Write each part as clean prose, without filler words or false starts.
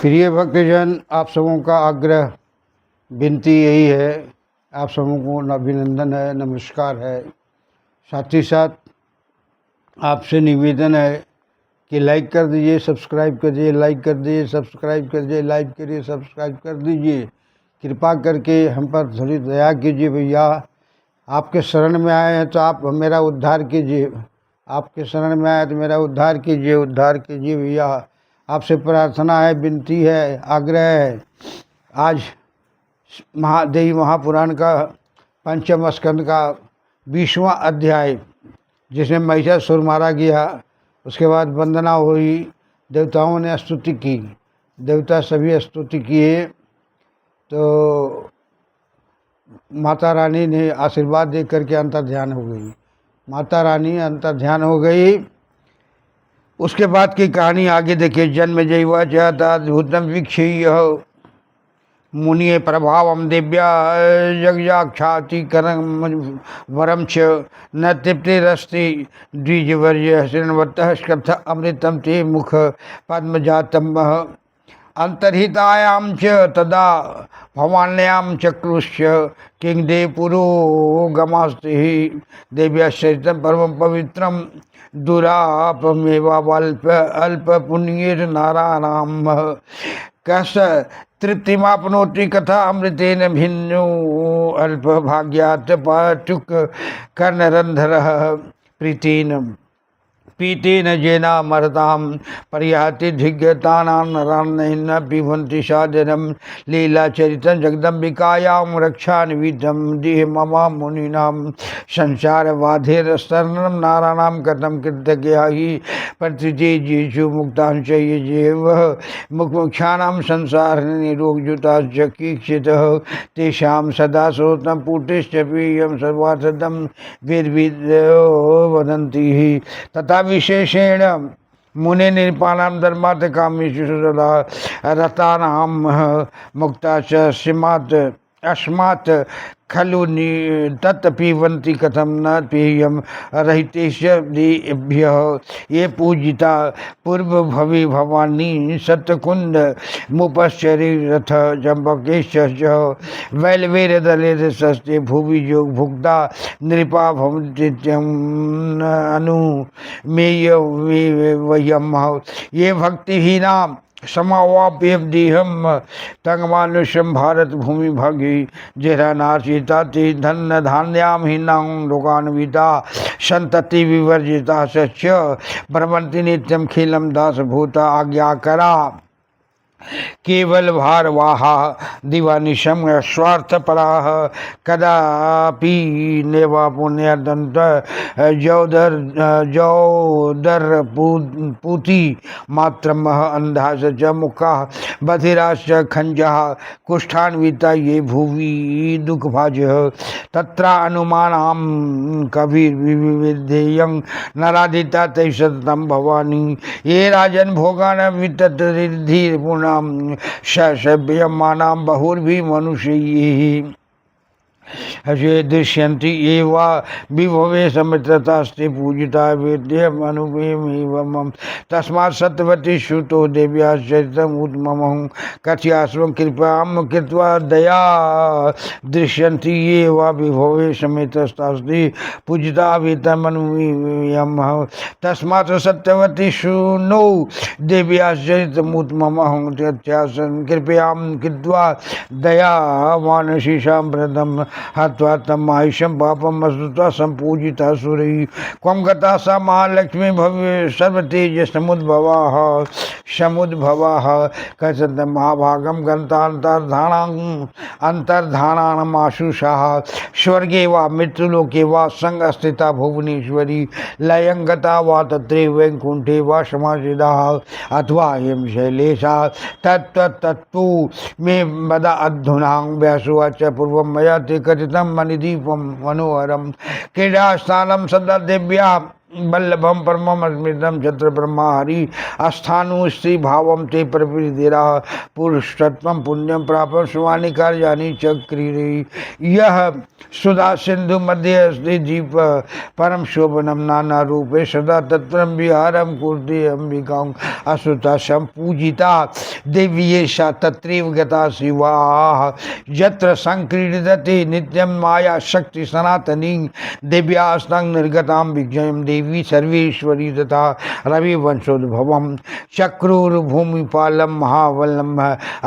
प्रिय भक्तजन, आप सबों का आग्रह विनती यही है, आप सबों को अभिनंदन है, नमस्कार है। साथ ही साथ आपसे निवेदन है कि लाइक कर दीजिए, सब्सक्राइब कर दीजिए, लाइक कर दीजिए, सब्सक्राइब कर दीजिए, लाइक करिए, सब्सक्राइब कर दीजिए। कृपा करके हम पर थोड़ी दया कीजिए भैया। आपके शरण में आए हैं तो आप मेरा उद्धार कीजिए। आपके शरण में आए तो मेरा उद्धार कीजिए, उद्धार कीजिए भैया। आपसे प्रार्थना है, विनती है, आग्रह है। आज देवी महापुराण का पंचम स्कंद का 20वां अध्याय, जिसमें महिषासुर मारा गया, उसके बाद वंदना हुई, देवताओं ने स्तुति की, देवता सभी स्तुति किए, तो माता रानी ने आशीर्वाद दे करके अंतर ध्यान हो गई। माता रानी अंतर ध्यान हो गई। उसके बाद की कहानी आगे देखिए। जन्म जैवा चाहूतम वीक्षीय मुनि प्रभावम दिव्या जगजाक्षाति करम वरम च न तृप्तिरस्ति द्विजवर्य श्रृण्वतः स्कथ अमृतम ते मुख पद्मजातम अंतर्हितायां च तदा भवान्यां चक्रुश्च किंगदे पुरोगमास्ति देव्याश्चरितं परमं पवित्रं दुरापमेवाल्प अल्प पुण्येर नाराणां कस तृप्तिमाप्नोति कथा अमृतेन भिन्नो अल्प भाग्यात् पाचुक कर्णरन्ध्रः प्रीतेन पीतेन जेना मरताम परियाति धिग्यतानां नरान्न पिबन्ति सादरं लीलाचरितं जगदम्बिकायां रक्षान्वितं देह मम मुनीनां संसारबाधेरस्तरणं नाराणां कथं कृतज्ञा हि प्रतिजेषु मुक्तांश्च ये जेव मुक्मुक्षाणां संसारनिरोगयुताश्च कीक्षितः तेषां सदा श्रोतं पुटिश्च पीयं सर्वार्थदं वेदविदो वदन्ति तथा विशेषेण मुने निपानां धर्मार्थ कामेषु सदा रतानां मुक्ता च स्मात् अस्मात् खलु तत् पीबन्ति कथं न पेयं रहितेभ्यः ये पूजिता पूर्वभवी भवानी सत्यकुंड मुपश्चरिरथ जम्बकेश वैलवेरदले सस्ते भुवि योग भुक्ता नृपा भवन्त्यं अनुमेय वयम ये भक्तिहीना समावाप्यदेहम तंगमानुषम भारत भूमि भागी जरा नार्चिता ते धन धान्याम हीनां लोकान्विता संतति विवर्जिता सच भ्रमंति नित्यम खिलम दास भूता आज्ञाकरा केवल भारवाहा दिवानिशम स्वार्थपराः कदापि नेवा पुण्यदंत जौदर पूति मात्रमः अंधास च मुखा बधिराश्च खंजः कुष्ठान्विता ये भुवि दुःखभाजः तत्र अनुमानां कविर्विविधेयं नराधिता तै सततं भवानी ये राजन भोगान विततरिद्धि पुनः सभ्यमानां बहुर्भि मनुष्यैः अशे दृश्यन्ति एवा विभवे समृततास्ते पूजिता वेद्यमनुमेवं तस्मात् सत्यवती श्रुतो देव्याश्चरितम् उत्तमं कथयास्वं कृपां कृत्वा दया दृश्यन्ति एवा विभवे समृततास्ते पूजिता वेद्यमनुमेवं तस्मात् सत्यवती शृणो देव्याश्चरितम् उत्तमं कथयास्वं कृपां कृत्वा दया मानसीशां प्रदम् हत्वा तम आयुषम पापम असुता संपूजिता सुरैः क्वं गता सा महालक्ष्मी भव्य सर्वतेज समुद्भवाः कथं महाभागं अंतर्धानामाशुषाः स्वर्गे वा मृत्युलोके वा संस्थिता भुवनेश्वरी लयं गता वा तत्रे वैकुंठे वा समाश्रिताः अथवा हिम शैलेशा तत्तु मे वद अधुना व्यासुवाच पूर्वं मया ते कथितं मणिदीपं मनोहरं क्रीडास्थानं सदा देव्या वल्लभम परमम स्मृतम चत्र ब्रह्मा हरि अस्थानु स्त्री भावम ते प्रवृदिरा पुरुषत्वम पुण्यम प्राप्त सुवानी कार्यानि चक्री। यह सुधा सिंधु मध्य अस्ति दीप परम शोभनम नाना रूपे सदा तत्व विहारम कुर्ति अंबिका असुता संपूजिता देवी एषा तत्रैव गता शिवा यत्र संक्रीडति नित्यं माया शक्ति सनातनी दिव्यास्तं निर्गतां विजयं देवी सर्वेश्वरी तथा रविवंशोद्भवं चक्रुर्भूमिपालं महाबलं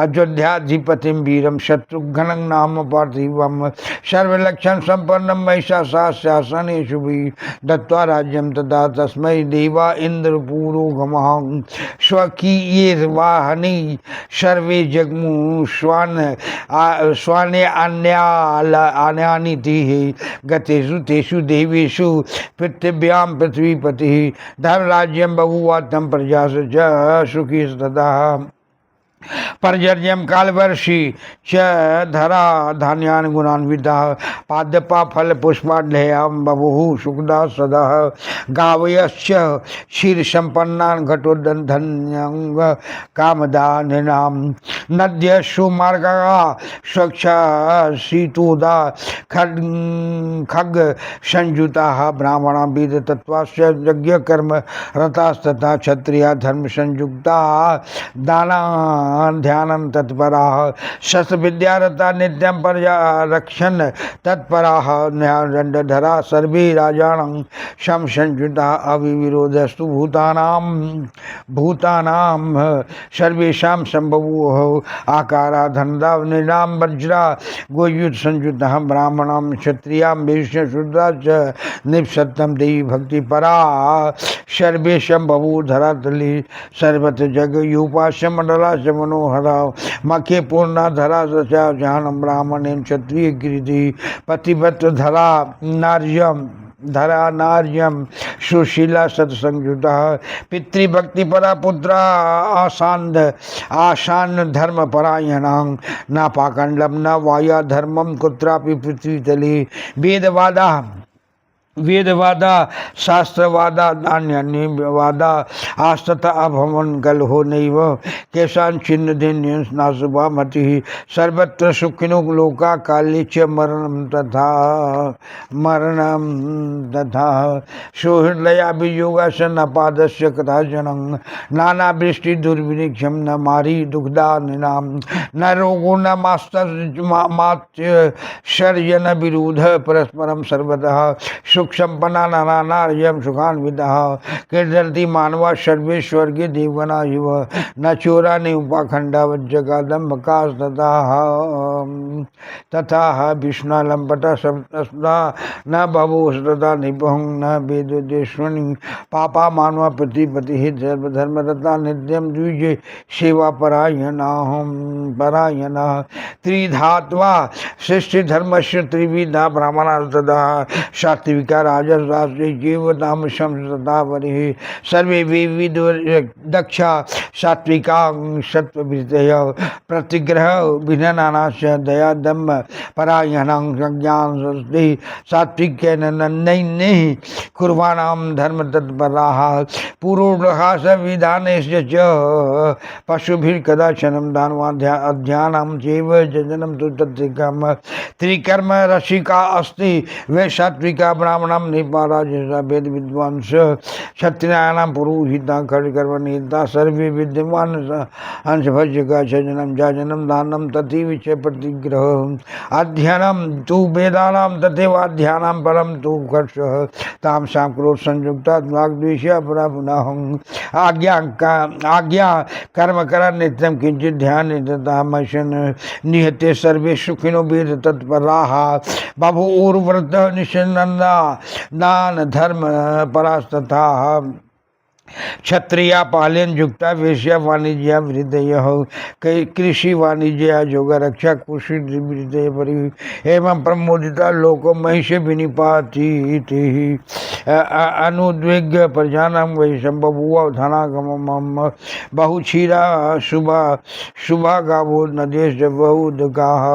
अयोध्याधिपतिं वीरं शत्रुघ्नं नाम पार्थिवं सर्वलक्षण संपन्नं महिषासुरशासनेषु दत्त्वा राज्यं तदा तस्मै देवा इन्द्रपुरोगमः स्वकीयैर्वाहनैः सर्वे जग्मुः स्वाने अन्यानि गतेषु तेषु देवेषु पृथिव्यां पृथ्वीपतिः धर्मराज्यं बभूव तं प्रजा च सुखी तदा पर्जन्यं कालवर्षि च धरा धान्यान् गुणान्वितः पादपा फल पुष्पाढ्यां बभूः सुखदा सदा गावयश्च क्षीरसम्पन्नान् घटोदधन्यं कामदानिनां नद्यशु मार्गाः स्वच्छा शीतोदा खग संयुताः ब्राह्मणाः वेदतत्त्वास्य यज्ञकर्म रतास्तथा क्षत्रिया धर्म संयुक्ताः दाना ध्यानं तत्पराः शस्त्र विद्यारता नित्यं पर्यरक्षन् तत्पराः न्यायदण्डधरा सर्वे राजानं संसंयुताः अविविरोधस्तु भूतानां सर्वेषां संभवोः आकारा धनदावनिनां वज्रा गोयुध संयुतः ब्राह्मणां क्षत्रियां वैश्यशूद्रा च निपसत्तं देवी भक्तिपरा सर्वे संभवो धरातली सर्वत्र जगयूपास्य मंडला मनोहरा मखे पूर्णा धरा सचा ज्ञानम ब्राह्मणेन क्षत्रिय गिरिधि पतिव्रत धरा नार्यम सुशीला सत्संयुता पितृभक्तिपरा पुत्रा आसान धर्म परायणां न पाखंडम न वाया धर्मम कुत्रापि पृथ्वीतले वेदवादा शास्त्रवादा नान्यवादा आस्तता अभवन कलहो नैव केशांचिन्न धिन्यं नाशुभा मतिः सर्वत्र सुखिनो लोका काले च मरणं तथा सुहृदयाभियोगासन अपादस्य कथाजनं नानावृष्टि दुर्विनिक्षं न मारी दुग्धानिनां न रोगो न मात्सर्यन विरोध परस्परं सर्वतः सुख संपन्ना नानार्यम सुखान्वितः कीर्तन्ति मानवा सर्वे स्वर्गे देवगणा इव न चोरा न उपाखंडा वज्रकादम्बकास्तथा तथा विष्णालंपटा शब्दस्दा न भवोस्तता निपहं न वेदोदेश्वनि पापा मानवा प्रतिपति धर्मरता नित्यं द्विजे सेवा परायणा त्रिधात्वा सृष्टि धर्मस्य त्रिविधा ब्राह्मणा तदा सात्विका राजराष्ट्रे जीवताम संसदावरिः सर्वे विविध दक्षा सात्विका सत्ववृत्तय प्रतिग्रह विननानाश्च दया दम्भ परायणां ज्ञान सरस्वती सात्विकेन नन्नैः कुर्वाणां धर्म तत्पराः पुरोरहास विधानेश्च च पशुभिः कदाचनं दानवाध्या अध्यानां चैव जजनं तु तत्त्रिकर्म त्रिकर्म रसिका अस्ति वे सात्विका ब्राह्मणं निपाराजेषा वेद विद्वांस क्षत्रियाणां पुरोहिता खड्गकर्म नेता सर्वे विद्यमान हंसभज्यका छजनं जाजनं दानं तथैव च प्रतिग्रह अध्ययनं तु वेदानां तथैव अध्यानां परं तु कर्षः तामसां क्रोध संयुक्ता वाग्द्वेषः परा पुनः आज्ञा कर्म कर नित्यं किंचित् ध्यान तथामशन निहते सर्वे सुखिनो वेद तत्पराः बभूवुर्व्रतः निषन्नन्दा दान धर्म परास्तथा क्षत्रिया पालन युक्ता वेश्या वाणिज्य हृदय कृषि वाणिज्य जोग रक्षा कुशी हृदय परि एवं प्रमोदिता लोको महिषे विनिपाति अनुद्विग्य प्रजानम वै संबभुव धनागम बहुक्षीरा शुभा शुभा गावो नदेश बहुदगाह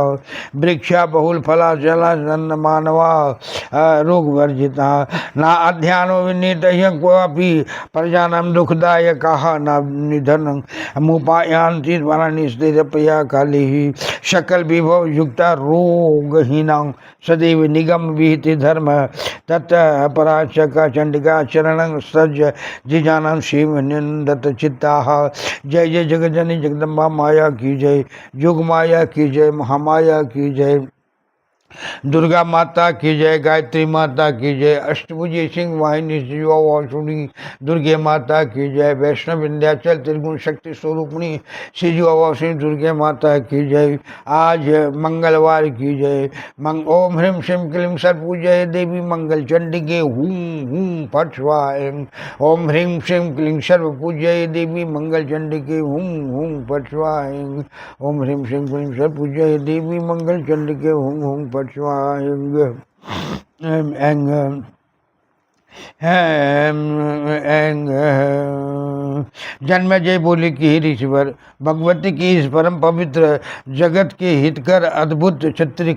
वृक्षा बहुल फला जला जन्न मानवा रोग वर्जिता ना अध्यानो विनीत क्वापि प्रजानम दुखदायक न निधन मुपायांति वरानिस्थिरपया काली सकल विभव युक्ता रोगहीना सदैव निगम विहित धर्म तत् पराचका चंडिका चरण सज जिजानन शिव निंदत चित्ता जय जय जगजनी जगदम्बा माया की जय युग माया की जय महामाया की जय दुर्गा माता की जय गायत्री माता की जय अष्टभुजी सिंह वाहिनी शिवावासुनी दुर्गे माता की जय वैष्णव विंध्याचल त्रिगुण शक्ति स्वरूपणी शिवावासिनी दुर्गे माता की जय आज मंगलवार की जय ओम ह्रीम श्रीम क्लीम सर्वपूजय देवी मंगल चंडिके हूं फट स्वाहा ओम ह्रीम श्रीम क्लीम सर्वपूजय देवी मंगल चंडिके हूं फट स्वाहा ओम ह्रीम श्रीम क्लीम सर्वपूजय देवी मंगल चंडिके हूं पचवाएंगे जन्मेजय बोले कि हे ऋषिवर भगवती की इस परम पवित्र जगत के हितकर अद्भुत चरित्र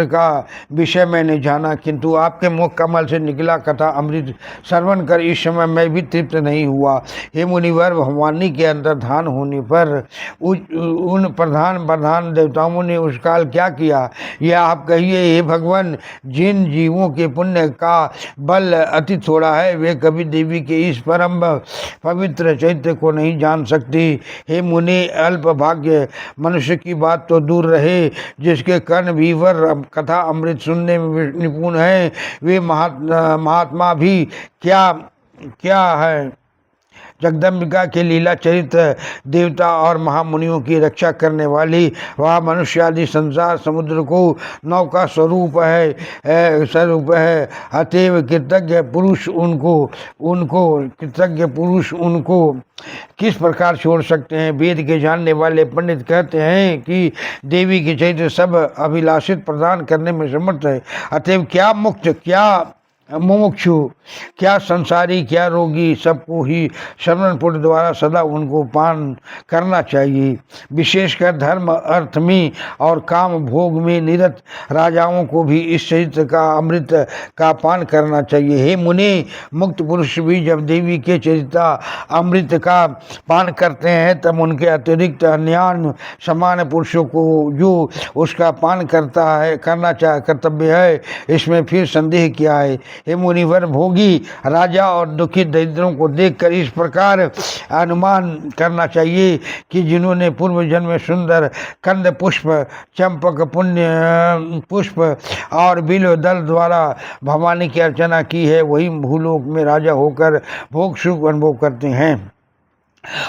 का विषय मैंने जाना, किंतु आपके मुख कमल से निकला कथा अमृत श्रवण कर इस समय मैं भी तृप्त नहीं हुआ। हे मुनिवर, भगवानी के अंतर्धान होने पर उन प्रधान देवताओं ने उस काल क्या किया, यह आप कहिए। हे भगवान, जिन जीवों के पुण्य का बल अति थोड़ा है वे कभी देवी के इस परम पवित्र चैत्य को नहीं जान सकती। हे मुनि, अल्प भाग्य मनुष्य की बात तो दूर रहे, जिसके कर्ण भीवर कथा अमृत सुनने में निपुण है, वे महात्मा भी क्या है। जगदम्बिका के लीला चरित्र देवता और महामुनियों की रक्षा करने वाली वह मनुष्य आदि संसार समुद्र को नौका स्वरूप है। अतएव कृतज्ञ पुरुष उनको किस प्रकार छोड़ सकते हैं। वेद के जानने वाले पंडित कहते हैं कि देवी के चरित्र सब अभिलाषित प्रदान करने में समर्थ है। अतएव क्या मुक्त, क्या मुमुक्षु, क्या संसारी, क्या रोगी, सबको ही श्रवण पुण्य द्वारा सदा उनको पान करना चाहिए। विशेषकर धर्म अर्थ में और काम भोग में निरत राजाओं को भी इस चरित्र का अमृत का पान करना चाहिए। हे मुनि, मुक्त पुरुष भी जब देवी के चरित्र अमृत का पान करते हैं तब उनके अतिरिक्त अन्य समान पुरुषों को जो उसका पान करना कर्तव्य है, इसमें फिर संदेह क्या है। हे मुनिवर, भोगी राजा और दुखी दरिद्रों को देखकर इस प्रकार अनुमान करना चाहिए कि जिन्होंने पूर्व जन्म में सुंदर कंद पुष्प, चंपक, पुण्य पुष्प और बिल्व दल द्वारा भवानी की अर्चना की है, वही भूलोक में राजा होकर भोग सुख अनुभव करते हैं।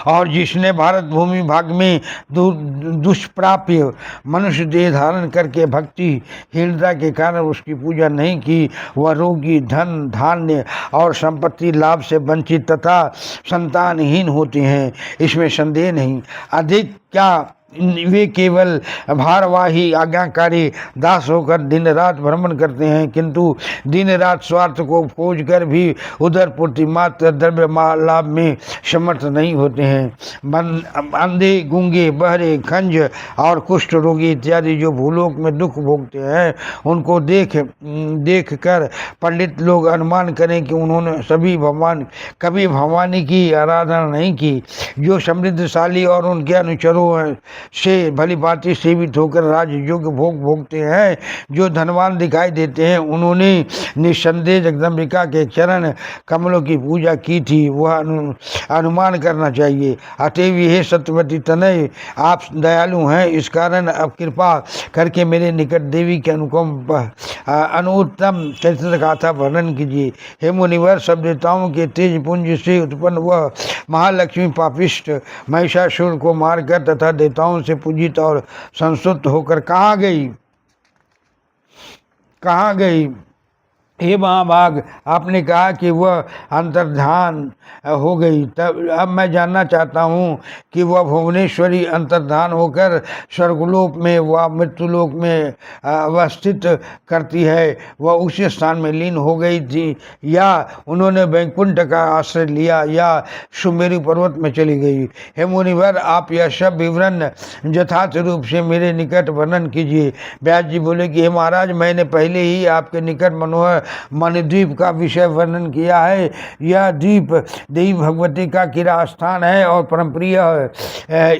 और जिसने भारत भूमि भाग में दुष्प्राप्य मनुष्य देह धारण करके भक्ति हीनता के कारण उसकी पूजा नहीं की, वह रोगी, धन धान्य और संपत्ति लाभ से वंचित तथा संतानहीन होते हैं, इसमें संदेह नहीं। अधिक क्या, वे केवल भारवाही आज्ञाकारी दास होकर दिन रात भ्रमण करते हैं, किंतु दिन रात स्वार्थ को खोज कर भी उधर पूर्ति मात्र द्रव्य लाभ में समर्थ नहीं होते हैं। अंधे, गूंगे, बहरे, खंज और कुष्ठ रोगी इत्यादि जो भूलोक में दुख भोगते हैं, उनको देख कर पंडित लोग अनुमान करें कि उन्होंने कभी भवानी की आराधना नहीं की। जो समृद्धशाली और उनके अनुचरों से भली भांति सेवित होकर राजयोग भोग भोगते हैं, जो धनवान दिखाई देते हैं, उन्होंने निस्संदेह जगदम्बिका के चरण कमलों की पूजा की थी, वह अनुमान करना चाहिए। अतएव हे सत्यवती तनय, आप दयालु हैं, इस कारण अब कृपा करके मेरे निकट देवी के अनुत्तम चरित्र गाथा वर्णन कीजिए। हे मुनिवर, सब देवताओं के तेज पुंज से उत्पन्न वह महालक्ष्मी पापिष्ट महिषासुर को मारकर तथा देवताओं से पूजित और संस्तुत होकर कहाँ गई। हे महाभाग, आपने कहा कि वह अंतर्धान हो गई, तब अब मैं जानना चाहता हूँ कि वह भुवनेश्वरी अंतर्धान होकर स्वर्गलोक में व मृत्युलोक में अवस्थित करती है, वह उस स्थान में लीन हो गई थी, या उन्होंने वैकुंठ का आश्रय लिया, या सुमेरु पर्वत में चली गई। हे मुनिवर, आप यह सब विवरण यथार्थ रूप से मेरे निकट वर्णन कीजिए। व्यास जी बोले कि हे महाराज, मैंने पहले ही आपके निकट मनोहर मणिद्वीप का विषय वर्णन किया है। यह द्वीप देवी भगवती का किला स्थान है और परम प्रिय है।